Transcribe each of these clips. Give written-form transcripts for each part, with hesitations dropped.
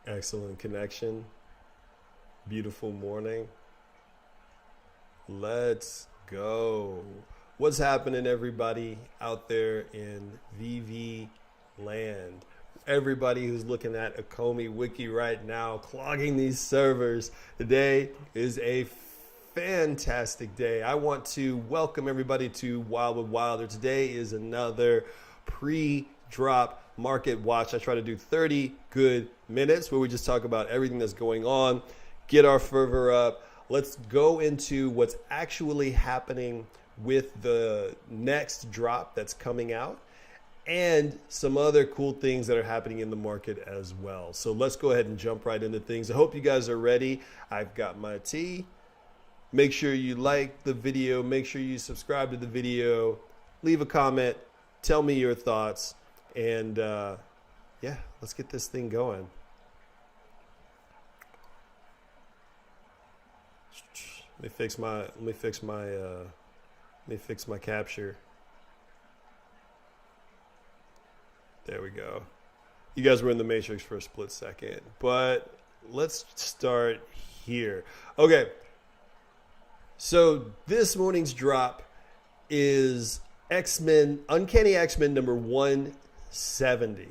Excellent connection. Beautiful morning. Let's go. What's happening, everybody out there in Veve land? Everybody who's looking at Omi Wiki right now, clogging these servers. Today is a fantastic day. I want to welcome everybody to Wild with Wilder. Today is another pre-drop market watch. I try to do 30 good minutes where we just talk about everything that's going on, get our fervor up. Let's go into what's actually happening with the next drop that's coming out and some other cool things that are happening in the market as well. So let's go ahead and jump right into things. I hope you guys are ready. I've got my tea. Make sure you like the video. Make sure you subscribe to the video. Leave a comment. Tell me your thoughts. And yeah, let's get this thing going. Let me fix my capture. There we go. You guys were in the matrix for a split second, but let's start here. Okay. So this morning's drop is X-Men, Uncanny X-Men number 170.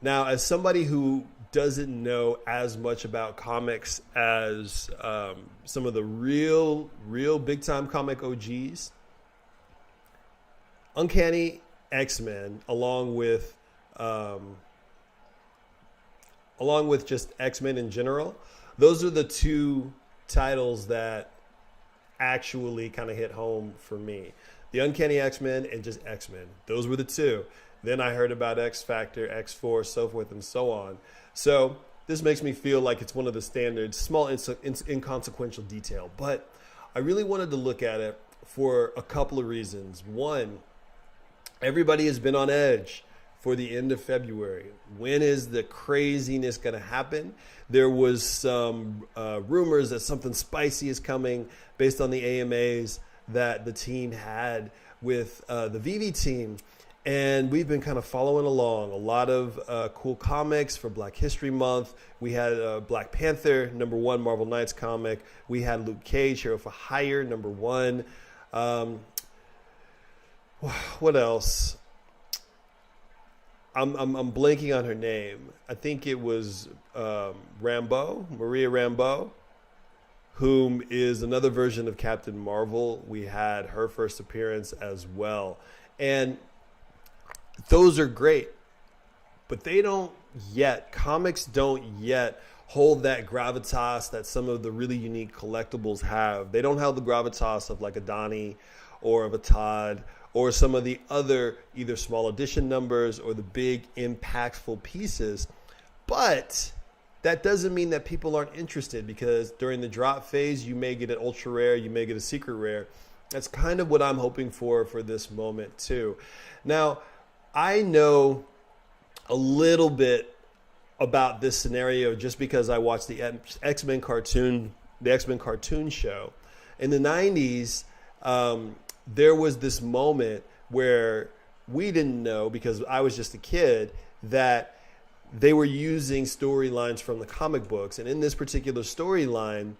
Now, as somebody who doesn't know as much about comics as some of the real big time comic OGs, Uncanny X-Men, along with just X-Men in general, those are the two titles that actually kind of hit home for me. The Uncanny X-Men and just X-Men. Those were the two. Then I heard about X Factor, X-Force, so forth and so on. So this makes me feel like it's one of the standards, small inconsequential detail. But I really wanted to look at it for a couple of reasons. One, everybody has been on edge for the end of February. When is the craziness going to happen? There was some rumors that something spicy is coming based on the AMAs that the team had with the Veve team. And we've been kind of following along. A lot of cool comics for Black History Month. We had Black Panther, #1 Marvel Knights comic. We had Luke Cage, Hero for Hire, #1. What else? I'm blanking on her name. I think it was Rambeau, Maria Rambeau, whom is another version of Captain Marvel. We had her first appearance as well. And those are great, but comics don't yet hold that gravitas that some of the really unique collectibles have. They don't have the gravitas of like a Donnie or of a Todd or some of the other either small edition numbers or the big impactful pieces. But that doesn't mean that people aren't interested, because during the drop phase, you may get an ultra rare, you may get a secret rare. That's kind of what I'm hoping for this moment too. Now, I know a little bit about this scenario just because I watched the X-Men cartoon show. In the 90s, there was this moment where we didn't know, because I was just a kid, that they were using storylines from the comic books. And in this particular storyline,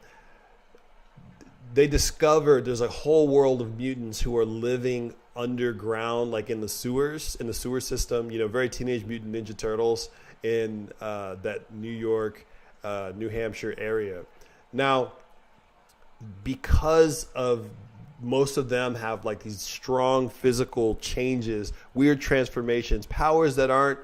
they discovered there's a whole world of mutants who are living underground, like in the sewer system, very Teenage Mutant Ninja Turtles in that New York, New Hampshire area. Now, because of most of them have like these strong physical changes, weird transformations, powers that aren't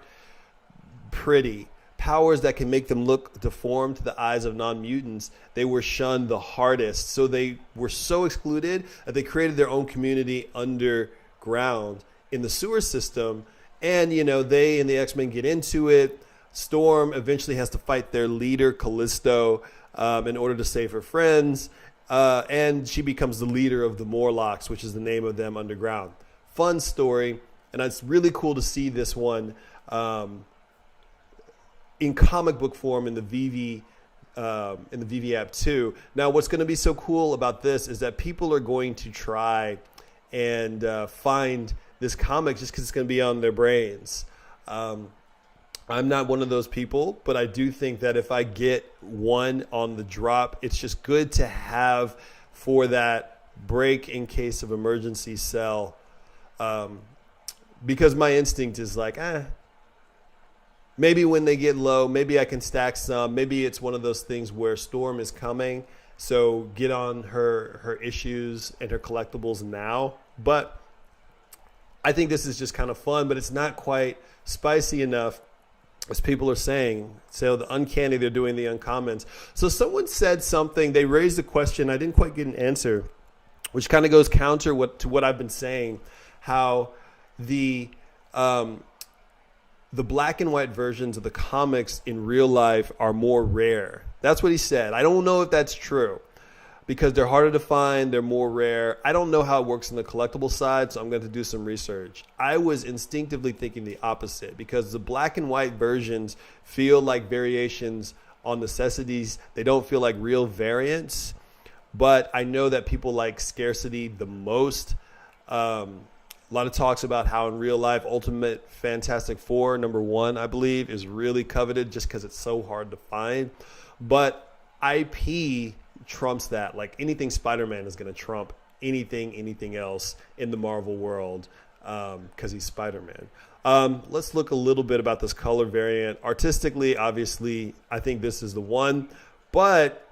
pretty, powers that can make them look deformed to the eyes of non-mutants, they were shunned the hardest. So they were so excluded that they created their own community underground in the sewer system. And, they and the X-Men get into it. Storm eventually has to fight their leader, Callisto, in order to save her friends. And she becomes the leader of the Morlocks, which is the name of them underground. Fun story. And it's really cool to see this one in comic book form in the Veve app too. Now, what's going to be so cool about this is that people are going to try and find this comic just because it's going to be on their brains. I'm not one of those people, but I do think that if I get one on the drop, it's just good to have for that break in case of emergency sell. Because my instinct is like, maybe when they get low, maybe I can stack some. Maybe it's one of those things where Storm is coming, so get on her issues and her collectibles now. But I think this is just kind of fun, but it's not quite spicy enough, as people are saying. So the uncanny, they're doing the uncommons. So someone said something, they raised a question, I didn't quite get an answer, which kind of goes counter to what I've been saying, how the black and white versions of the comics in real life are more rare. That's what he said. I don't know if that's true, because they're harder to find, they're more rare. I don't know how it works on the collectible side, so I'm going to do some research. I was instinctively thinking the opposite, because the black and white versions feel like variations on necessities. They don't feel like real variants, but I know that people like scarcity the most. A lot of talks about how in real life, Ultimate Fantastic Four, #1, I believe, is really coveted just because it's so hard to find. But IP trumps that. Like anything Spider-Man is going to trump anything else in the Marvel world, because he's Spider-Man. Let's look a little bit about this color variant. Artistically, obviously, I think this is the one. But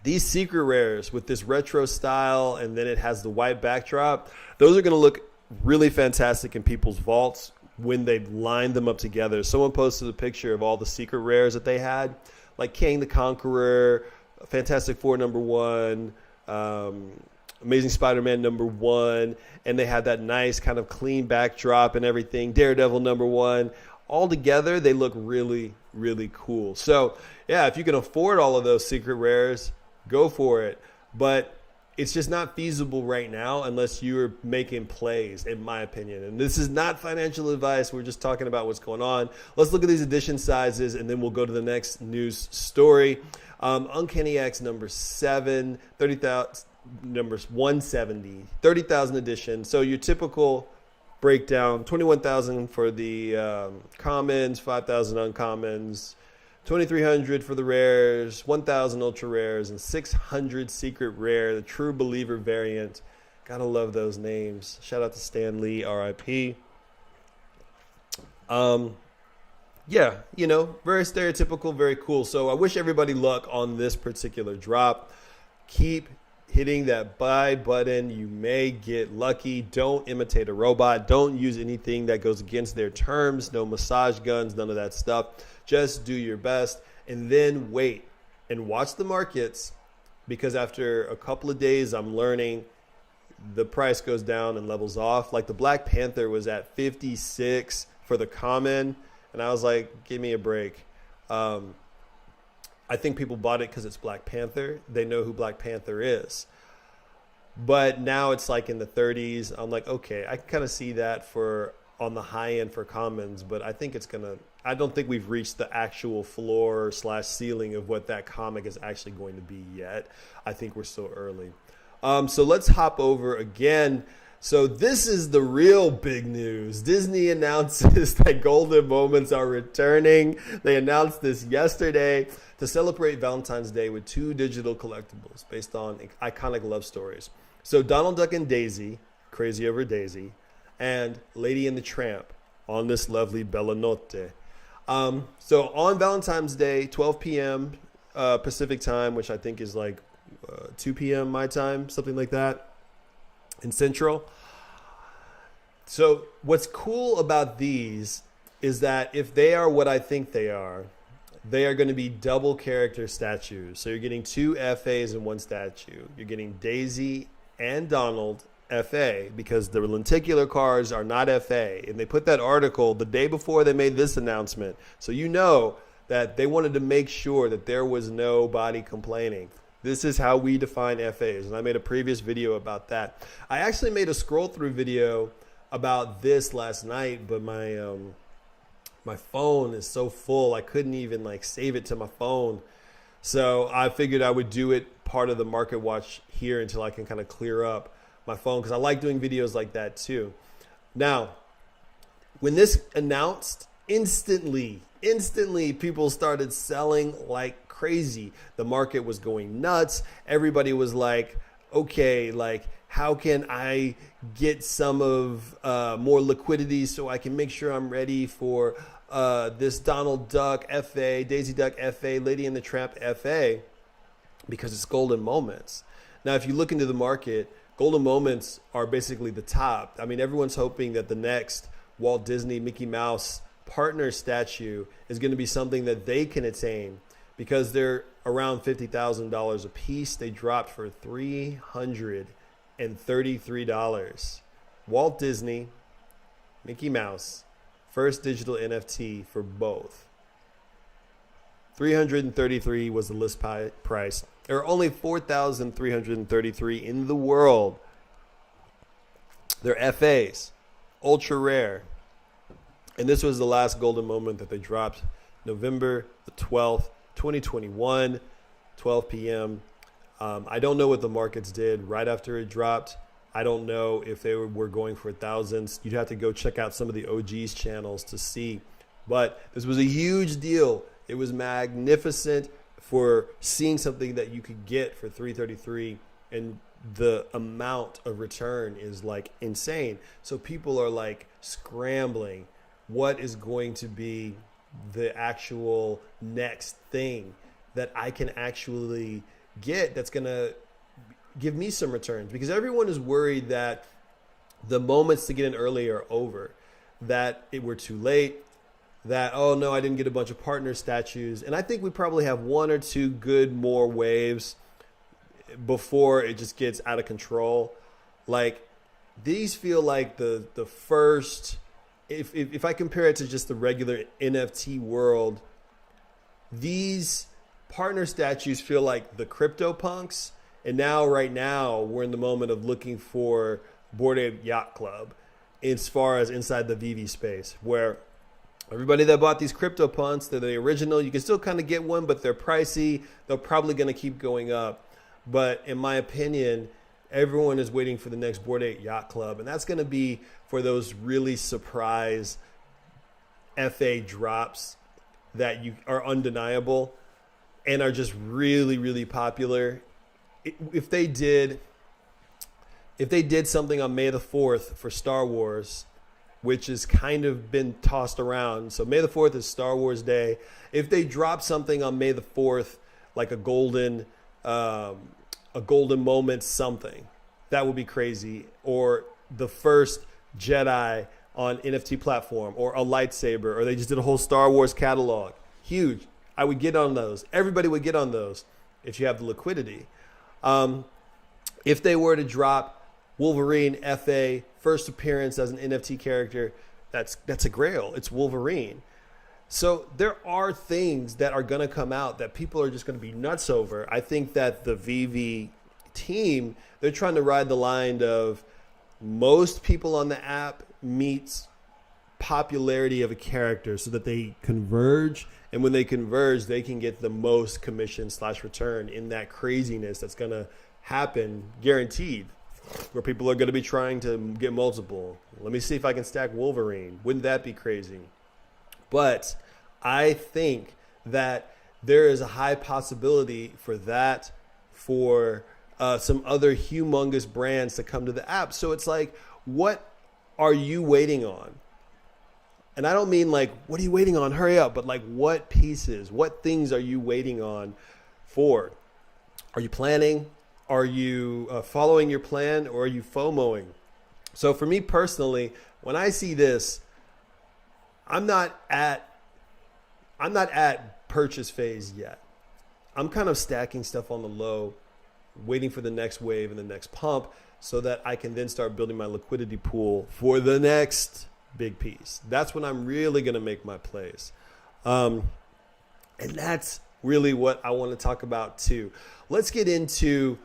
these secret rares with this retro style, and then it has the white backdrop, those are going to look really fantastic in people's vaults when they line them up together. Someone posted a picture of all the secret rares that they had, like Kang the Conqueror, Fantastic Four #1, Amazing Spider-Man #1, and they had that nice kind of clean backdrop and everything. Daredevil #1. All together, they look really, really cool. So, yeah, if you can afford all of those secret rares, go for it. But it's just not feasible right now unless you're making plays, in my opinion. And this is not financial advice. We're just talking about what's going on. Let's look at these edition sizes, and then we'll go to the next news story. Uncanny X #7, 30,000, numbers 170, 30,000 edition. So your typical breakdown: 21,000 for the commons, 5,000 uncommons, 2,300 for the rares, 1,000 ultra rares, and 600 secret rare, the True Believer variant. Gotta love those names. Shout out to Stan Lee, RIP. Yeah, you know, very stereotypical, very cool. So I wish everybody luck on this particular drop. Keep hitting that buy button. You may get lucky. Don't imitate a robot. Don't use anything that goes against their terms. No massage guns, none of that stuff. Just do your best, and then wait and watch the markets, because after a couple of days, I'm learning the price goes down and levels off. Like the Black Panther was at 56 for the common, and I was like, give me a break. I think people bought it because it's Black Panther. They know who Black Panther is. But now it's like in the 30s. I'm like, okay, I can kind of see that for on the high end for commons, but I think it's going to, I don't think we've reached the actual floor / ceiling of what that comic is actually going to be yet. I think we're still early. So let's hop over again. So this is the real big news. Disney announces that Golden Moments are returning. They announced this yesterday to celebrate Valentine's Day with 2 digital collectibles based on iconic love stories. So Donald Duck and Daisy, Crazy Over Daisy, and Lady and the Tramp, On This Lovely Bella Notte. So on Valentine's Day, 12 p.m. Pacific time, which I think is like 2 p.m. my time, something like that, in Central. So what's cool about these is that if they are what I think they are going to be double character statues. So you're getting 2 FAs in one statue. You're getting Daisy and Donald FA, because the lenticular cards are not FA. And they put that article the day before they made this announcement. So you know that they wanted to make sure that there was nobody complaining. This is how we define FAs. And I made a previous video about that. I actually made a scroll through video about this last night, but my phone is so full I couldn't even like save it to my phone. So I figured I would do it part of the market watch here until I can kind of clear up my phone, because I like doing videos like that too. Now, when this announced, instantly people started selling like crazy. The market was going nuts. Everybody was like, okay, like how can I get some of more liquidity so I can make sure I'm ready for this Donald Duck FA, Daisy Duck FA, Lady and the Tramp FA, because it's golden moments. Now, if you look into the market, golden moments are basically the top. I mean, everyone's hoping that the next Walt Disney Mickey Mouse partner statue is going to be something that they can attain, because they're around $50,000 a piece. They dropped for $333. Walt Disney, Mickey Mouse, first digital NFT for both. $333 was the list price. There are only 4,333 in the world. They're FAs, ultra rare. And this was the last golden moment that they dropped, November the 12th, 2021, 12 p.m. I don't know what the markets did right after it dropped. I don't know if they were going for thousands. You'd have to go check out some of the OG's channels to see. But this was a huge deal. It was magnificent for seeing something that you could get for $333, and the amount of return is like insane. So people are like scrambling. What is going to be the actual next thing that I can actually get that's going to give me some returns? Because everyone is worried that the moments to get in early are over, that we're too late, that, oh no, I didn't get a bunch of partner statues. And I think we probably have one or two good more waves before it just gets out of control. Like, these feel like the first, if I compare it to just the regular NFT world, these partner statues feel like the crypto punks. And now, right now, we're in the moment of looking for Bored Ape Yacht Club as far as inside the Veve space, where everybody that bought these crypto punks, they're the original. You can still kind of get one, but they're pricey. They're probably going to keep going up. But in my opinion, everyone is waiting for the next Bored Ape Yacht Club. And that's going to be for those really surprise FA drops that you are undeniable and are just really, really popular. If they did something on May the 4th for Star Wars, which has kind of been tossed around. So May the 4th is Star Wars Day. If they drop something on May the 4th, like a golden moment something, that would be crazy. Or the first Jedi on NFT platform, or a lightsaber, or they just did a whole Star Wars catalog. Huge. I would get on those. Everybody would get on those if you have the liquidity. If they were to drop Wolverine FA first appearance as an NFT character, that's a grail. It's Wolverine. So there are things that are going to come out that people are just going to be nuts over. I think that the Veve team, they're trying to ride the line of most people on the app meets popularity of a character so that they converge. And when they converge, they can get the most commission / return in that craziness that's going to happen, guaranteed, where people are going to be trying to get multiple. Let me see if I can stack Wolverine. Wouldn't that be crazy? But I think that there is a high possibility for that, for some other humongous brands to come to the app. So it's like, what are you waiting on? And I don't mean like, what are you waiting on? Hurry up. But like, what pieces, what things are you waiting on for? Are you planning? Are you following your plan, or are you FOMOing? So for me personally, when I see this, I'm not at purchase phase yet. I'm kind of stacking stuff on the low, waiting for the next wave and the next pump so that I can then start building my liquidity pool for the next big piece. That's when I'm really going to make my plays. And that's really what I want to talk about too. Let's get into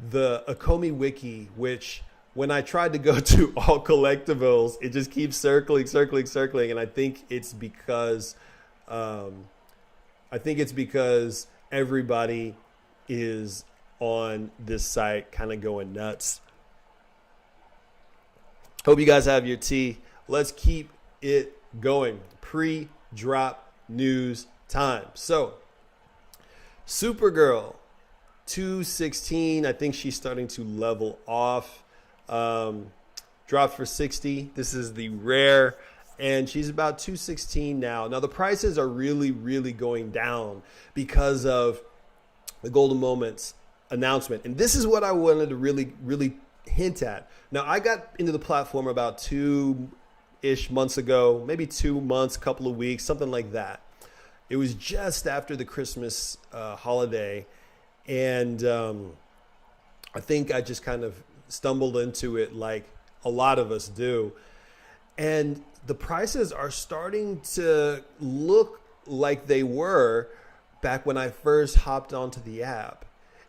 the Omi Wiki, which when I tried to go to all collectibles, it just keeps circling. And I think it's because everybody is on this site kind of going nuts. Hope you guys have your tea. Let's keep it going. Pre-drop news time. So, Supergirl, 216. I think she's starting to level off. Dropped for 60. This is the rare. And she's about 216 now. Now, the prices are really, really going down because of the Golden Moments announcement. And this is what I wanted to really, really hint at. Now, I got into the platform about 2-ish months ago, maybe 2 months, couple of weeks, something like that. It was just after the Christmas holiday. And I think I just kind of stumbled into it like a lot of us do. And the prices are starting to look like they were back when I first hopped onto the app.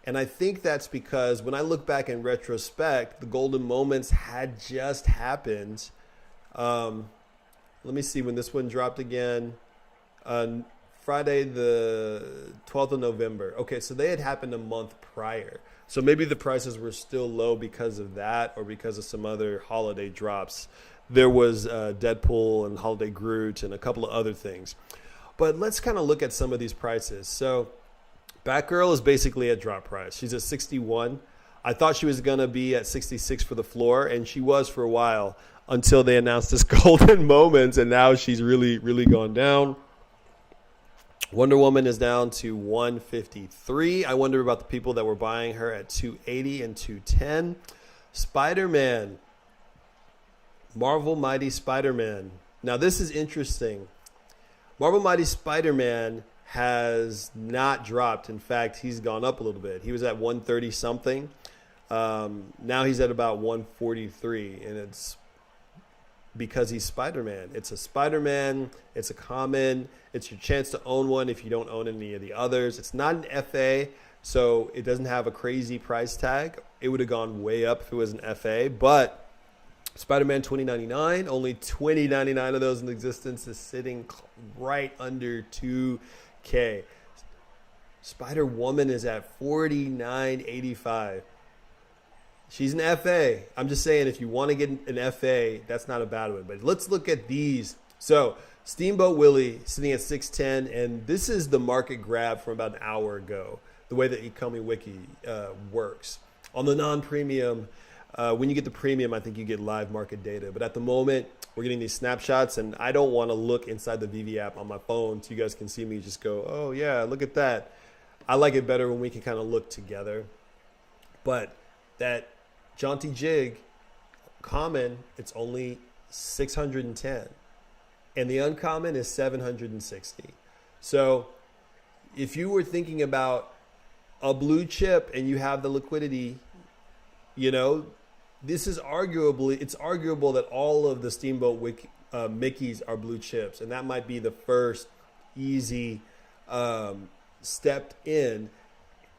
And I think that's because when I look back in retrospect, the Golden Moments had just happened. Let me see when this one dropped again. Friday the 12th of November. Okay, so they had happened a month prior. So maybe the prices were still low because of that or because of some other holiday drops. There was Deadpool and Holiday Groot and a couple of other things. But let's kind of look at some of these prices. So Batgirl is basically at drop price. She's at 61. I thought she was going to be at 66 for the floor, and she was for a while until they announced this Golden Moments, and now she's really, really gone down. Wonder Woman is down to 153. I wonder about the people that were buying her at 280 and 210. Spider-Man. Marvel Mighty Spider-Man. Now, this is interesting. Marvel Mighty Spider-Man has not dropped. In fact, he's gone up a little bit. He was at 130 something. Now he's at about 143, and it's because he's Spider-Man. It's a Spider-Man. It's a common. It's your chance to own one if you don't own any of the others. It's not an FA, so it doesn't have a crazy price tag. It would have gone way up if it was an FA, but Spider-Man 2099, only 2099 of those in existence, is sitting right under 2K. Spider-Woman is at 49.85. She's an FA. I'm just saying, if you want to get an FA, that's not a bad one. But let's look at these. So Steamboat Willie sitting at 610, and this is the market grab from about an hour ago, the way that Ecomi Wiki works. On the non-premium, when you get the premium, I think you get live market data. But at the moment, we're getting these snapshots, and I don't want to look inside the Veve app on my phone so you guys can see me just go, oh, yeah, look at that. I like it better when we can kind of look together. But that Jaunty Jig common, it's only 610. And the uncommon is 760. So if you were thinking about a blue chip and you have the liquidity, you know, this is it's arguable that all of the Steamboat Mickeys are blue chips. And that might be the first easy step in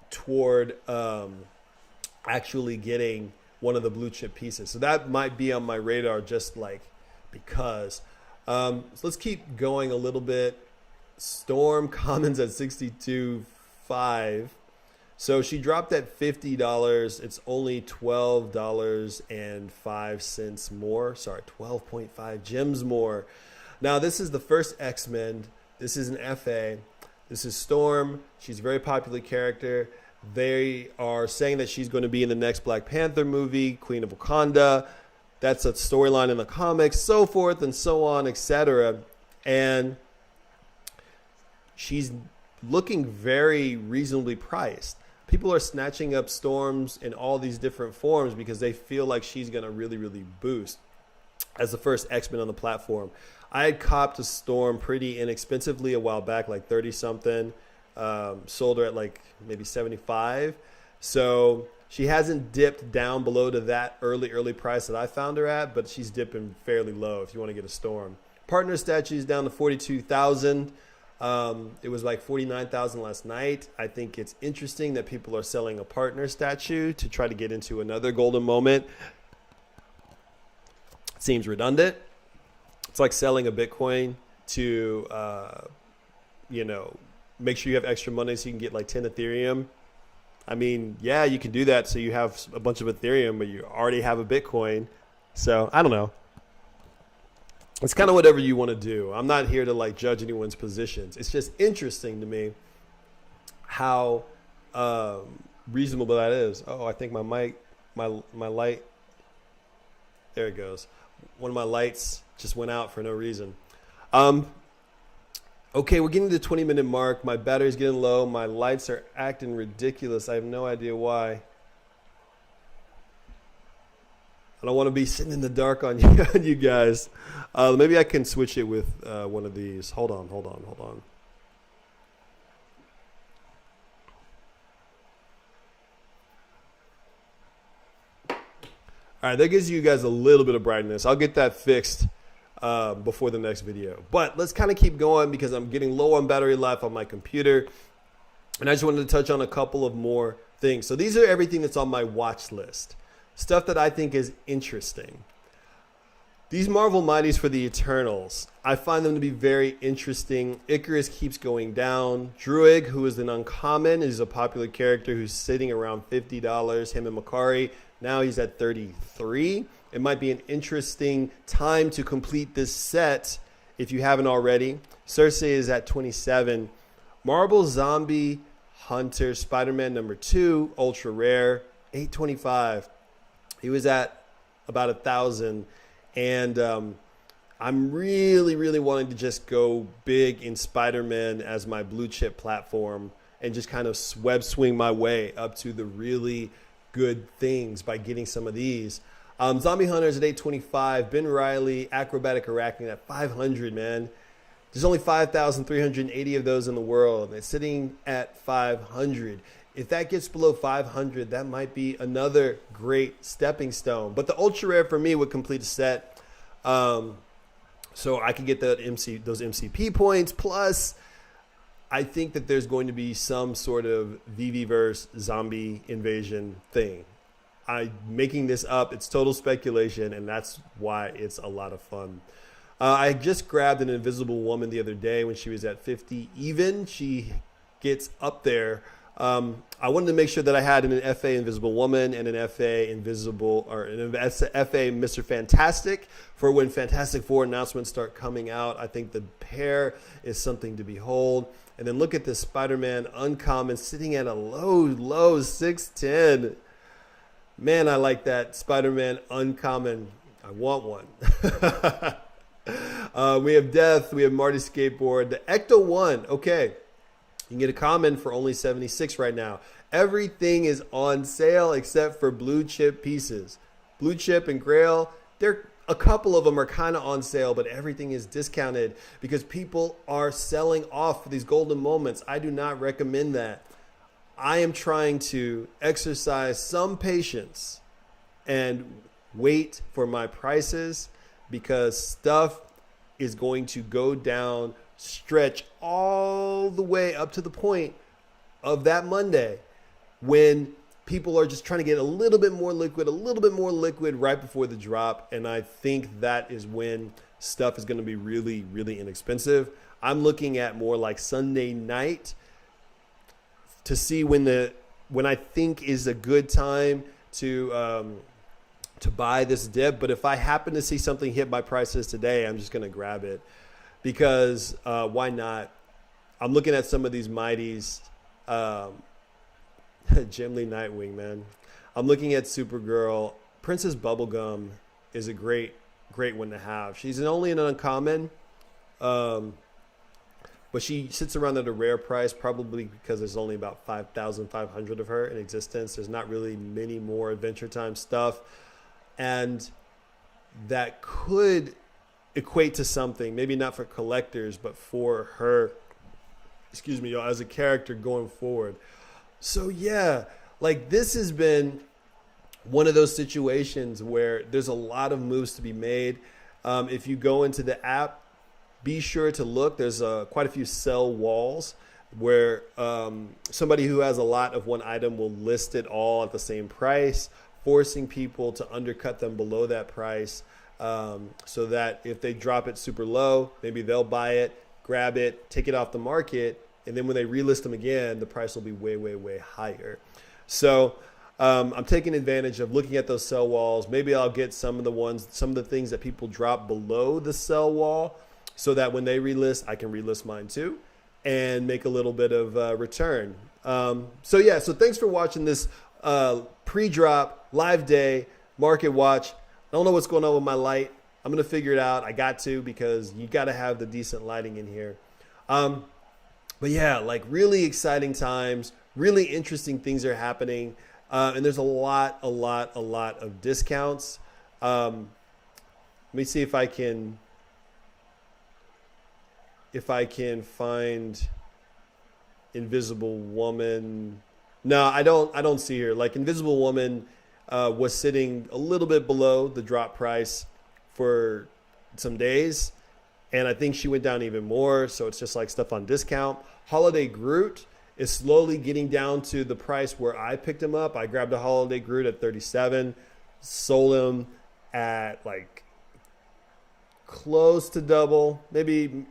toward actually getting one of the blue chip pieces. So that might be on my radar just like because. So let's keep going a little bit. Storm commons at 62.5. So she dropped at $50. It's only $12.05 more. Sorry, 12.5 gems more. Now, this is the first X-Men. This is an FA. This is Storm. She's a very popular character. They are saying that she's going to be in the next Black Panther movie, Queen of Wakanda. That's a storyline in the comics, so forth and so on, etc. And she's looking very reasonably priced. People are snatching up Storms in all these different forms because they feel like she's going to really, really boost as the first X-Men on the platform. I had copped a Storm pretty inexpensively a while back, like 30-something. Sold her at like maybe 75. So she hasn't dipped down below to that early price that I found her at, but she's dipping fairly low if you want to get a Storm. Partner statues down to 42,000. It was like 49,000 last night. I think it's interesting that people are selling a partner statue to try to get into another golden moment. It seems redundant. It's like selling a Bitcoin to, make sure you have extra money so you can get like 10 Ethereum. I mean, yeah, you can do that so you have a bunch of Ethereum, but you already have a Bitcoin. So I don't know. It's kind of whatever you want to do. I'm not here to like judge anyone's positions. It's just interesting to me how reasonable that is. Oh, I think my mic, my light, there it goes. One of my lights just went out for no reason. Okay, we're getting to the 20-minute mark. My battery's getting low. My lights are acting ridiculous. I have no idea why. I don't want to be sitting in the dark on you guys. Maybe I can switch it with one of these. Hold on. All right, that gives you guys a little bit of brightness. I'll get that fixed before the next video. But let's kind of keep going because I'm getting low on battery life on my computer. And I just wanted to touch on a couple of more things. So these are everything that's on my watch list. Stuff that I think is interesting. These Marvel Mighties for the Eternals, I find them to be very interesting. Icarus keeps going down. Druig, who is an uncommon, is a popular character who's sitting around $50. Him and Makari, now he's at 33. It might be an interesting time to complete this set if you haven't already. Cersei is at 27. Marvel Zombie Hunter Spider-Man number 2, ultra rare, 825. He was at about 1,000, and I'm really wanting to just go big in Spider-Man as my blue chip platform and just kind of web swing my way up to the really good things by getting some of these. Zombie Hunters at 825, Ben Reilly, Acrobatic Arachnid at 500, man. There's only 5,380 of those in the world, and it's sitting at 500. If that gets below 500, that might be another great stepping stone. But the ultra rare for me would complete a set, so I could get those MCP points. Plus, I think that there's going to be some sort of Veve-verse zombie invasion thing. I'm making this up. It's total speculation, and that's why it's a lot of fun. I just grabbed an Invisible Woman the other day when she was at 50 even. She gets up there. I wanted to make sure that I had an FA Invisible Woman and an FA Invisible or an FA Mr. Fantastic for when Fantastic Four announcements start coming out. I think the pair is something to behold. And then look at this Spider-Man Uncommon sitting at a low 610. Man, I like that Spider-Man Uncommon. I want one. We have Death. We have Marty Skateboard. The Ecto 1. Okay. You can get a common for only 76 right now. Everything is on sale except for blue chip pieces. Blue chip and Grail, a couple of them are kind of on sale, but everything is discounted because people are selling off for these golden moments. I do not recommend that. I am trying to exercise some patience and wait for my prices because stuff is going to go down, stretch all the way up to the point of that Monday when people are just trying to get a little bit more liquid right before the drop. And I think that is when stuff is going to be really inexpensive. I'm looking at more like Sunday night to see when I think is a good time to buy this dip. But if I happen to see something hit my prices today, I'm just going to grab it because why not? I'm looking at some of these mighties. Jim Lee Nightwing, man. I'm looking at Supergirl. Princess Bubblegum is a great one to have. She's only an uncommon, but she sits around at a rare price, probably because there's only about 5,500 of her in existence. There's not really many more Adventure Time stuff, and that could equate to something, maybe not for collectors, but for her, as a character going forward. So yeah, like this has been one of those situations where there's a lot of moves to be made. If you go into the app, be sure to look. There's quite a few sell walls where somebody who has a lot of one item will list it all at the same price, forcing people to undercut them below that price so that if they drop it super low, maybe they'll buy it, grab it, take it off the market, and then when they relist them again, the price will be way higher. So I'm taking advantage of looking at those sell walls. Maybe I'll get some of the things that people drop below the sell wall, so that when they relist, I can relist mine too and make a little bit of return. So thanks for watching this pre-drop live day market watch. I don't know what's going on with my light. I'm going to figure it out. I got to, because you got to have the decent lighting in here. But yeah, like really exciting times, really interesting things are happening. And there's a lot of discounts. Let me see if I can find Invisible Woman. No, I don't see her. Like Invisible Woman was sitting a little bit below the drop price for some days, and I think she went down even more. So it's just like stuff on discount. Holiday Groot is slowly getting down to the price where I picked him up. I grabbed a Holiday Groot at 37, sold him at like close to double, maybe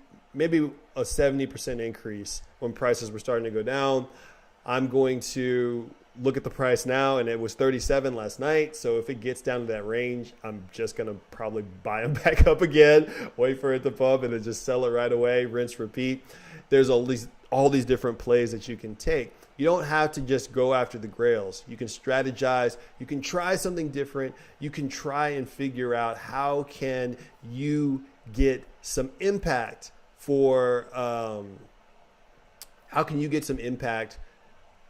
a 70% increase when prices were starting to go down. I'm going to look at the price now, and it was 37 last night. So if it gets down to that range, I'm just going to probably buy them back up again, wait for it to pump, and then just sell it right away, rinse, repeat. There's all these different plays that you can take. You don't have to just go after the grails. You can strategize. You can try something different. You can try and figure out how can you get some impact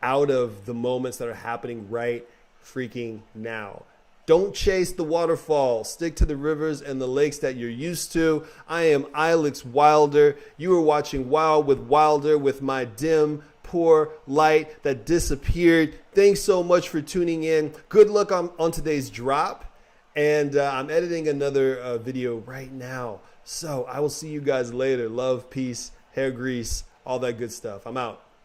out of the moments that are happening right freaking now. Don't chase the waterfall. Stick to the rivers and the lakes that you're used to. I am Ilex Wilder. You are watching Wild with Wilder with my dim, poor light that disappeared. Thanks so much for tuning in. Good luck on today's drop. And I'm editing another video right now. So I will see you guys later. Love, peace, hair grease, all that good stuff. I'm out.